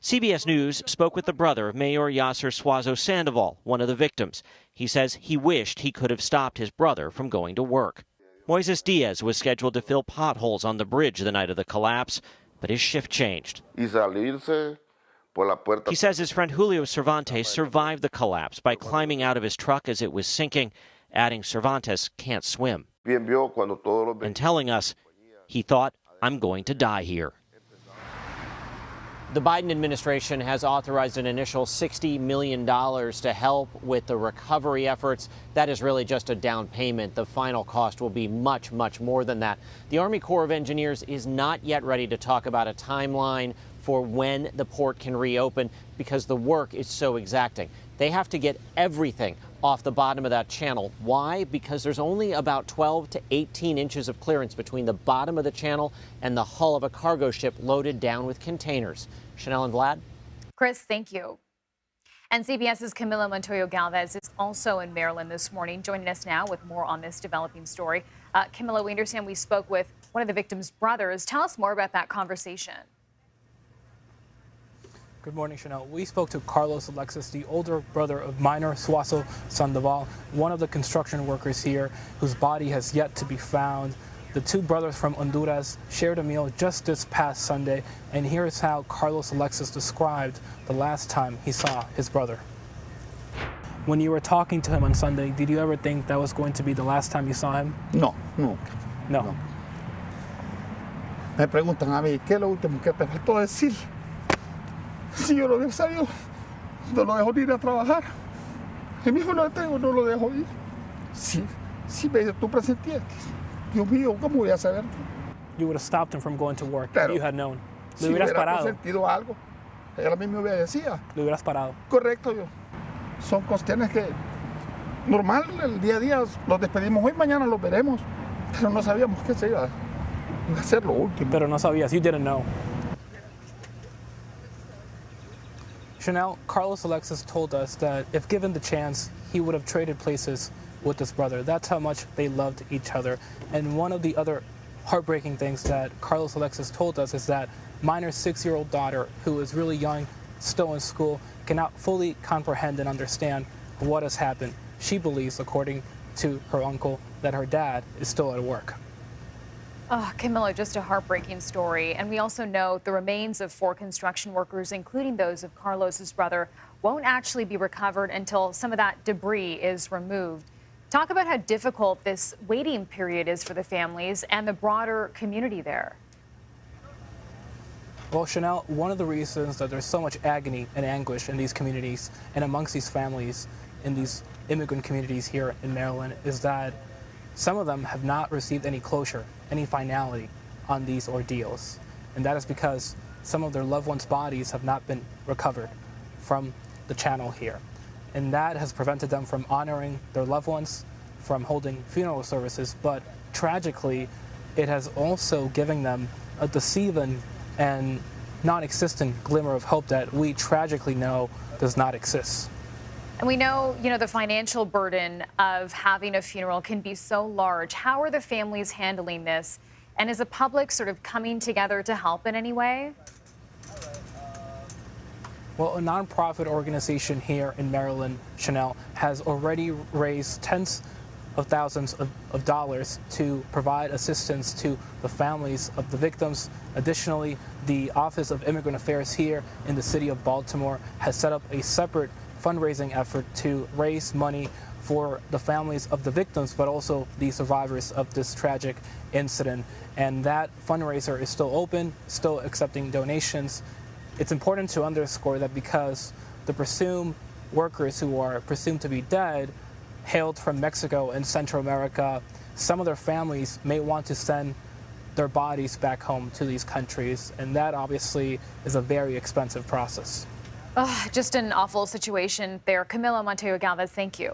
CBS News spoke with the brother of Maynor Yassir Suazo Sandoval, one of the victims. He says he wished he could have stopped his brother from going to work. Moises Diaz was scheduled to fill potholes on the bridge the night of the collapse, but his shift changed. He says his friend Julio Cervantes survived the collapse by climbing out of his truck as it was sinking, adding Cervantes can't swim, and telling us he thought, "I'm going to die here." The Biden administration has authorized an initial $60 million to help with the recovery efforts. That is really just a down payment. The final cost will be much, much more than that. The Army Corps of Engineers is not yet ready to talk about a timeline for when the port can reopen because the work is so exacting. They have to get everything off the bottom of that channel. Why? Because there's only about 12 to 18 inches of clearance between the bottom of the channel and the hull of a cargo ship loaded down with containers. Chanel and Vlad? Chris, thank you. And CBS's Camilo Montoya-Galvez is also in Maryland this morning, joining us now with more on this developing story. Camilo, we understand we spoke with one of the victim's brothers. Tell us more about that conversation. Good morning, Chanel. We spoke to Carlos Alexis, the older brother of Maynor Suazo Sandoval, one of the construction workers here whose body has yet to be found. The two brothers from Honduras shared a meal just this past Sunday, and here's how Carlos Alexis described the last time he saw his brother. When you were talking to him on Sunday, did you ever think that was going to be the last time you saw him? No. No. Me preguntan a mí, ¿qué es lo último que te faltó decir? Si yo lo hubiera sabido, no lo dejo ir a trabajar. Mi hijo no tengo, no lo dejo ir. Si tú presentías, Dios mío, ¿cómo voy a saber? You would have stopped him from going to work Claro, if you had known. Si hubiera presentido algo, ella misma me decía. Lo hubieras parado. Correcto, yo. Son cuestiones que normal, el día a día los despedimos hoy, mañana los veremos, pero no sabíamos que se iba a hacer lo último. Pero no sabías, you didn't know. Chanel, Carlos Alexis told us that if given the chance, he would have traded places with his brother. That's how much they loved each other. And one of the other heartbreaking things that Carlos Alexis told us is that Maynor's 6-year-old daughter, who is really young, still in school, cannot fully comprehend and understand what has happened. She believes, according to her uncle, that her dad is still at work. Oh, Camilo, just a heartbreaking story. And we also know the remains of 4 construction workers, including those of Carlos's brother, won't actually be recovered until some of that debris is removed. Talk about how difficult this waiting period is for the families and the broader community there. Well, Chanel, one of the reasons that there's so much agony and anguish in these communities and amongst these families in these immigrant communities here in Maryland is that some of them have not received any closure, any finality on these ordeals. And that is because some of their loved ones' bodies have not been recovered from the channel here. And that has prevented them from honoring their loved ones, from holding funeral services. But tragically, it has also given them a deceiving and non-existent glimmer of hope that we tragically know does not exist. And we know, the financial burden of having a funeral can be so large. How are the families handling this? And is the public sort of coming together to help in any way? Well, a nonprofit organization here in Maryland, Chanel, has already raised tens of thousands of dollars to provide assistance to the families of the victims. Additionally, the Office of Immigrant Affairs here in the city of Baltimore has set up a separate fundraising effort to raise money for the families of the victims, but also the survivors of this tragic incident. And that fundraiser is still open, still accepting donations. It's important to underscore that because the presumed workers who are presumed to be dead hailed from Mexico and Central America, some of their families may want to send their bodies back home to these countries, and that obviously is a very expensive process. Oh, just an awful situation there. Camilo Montoya-Galvez, thank you.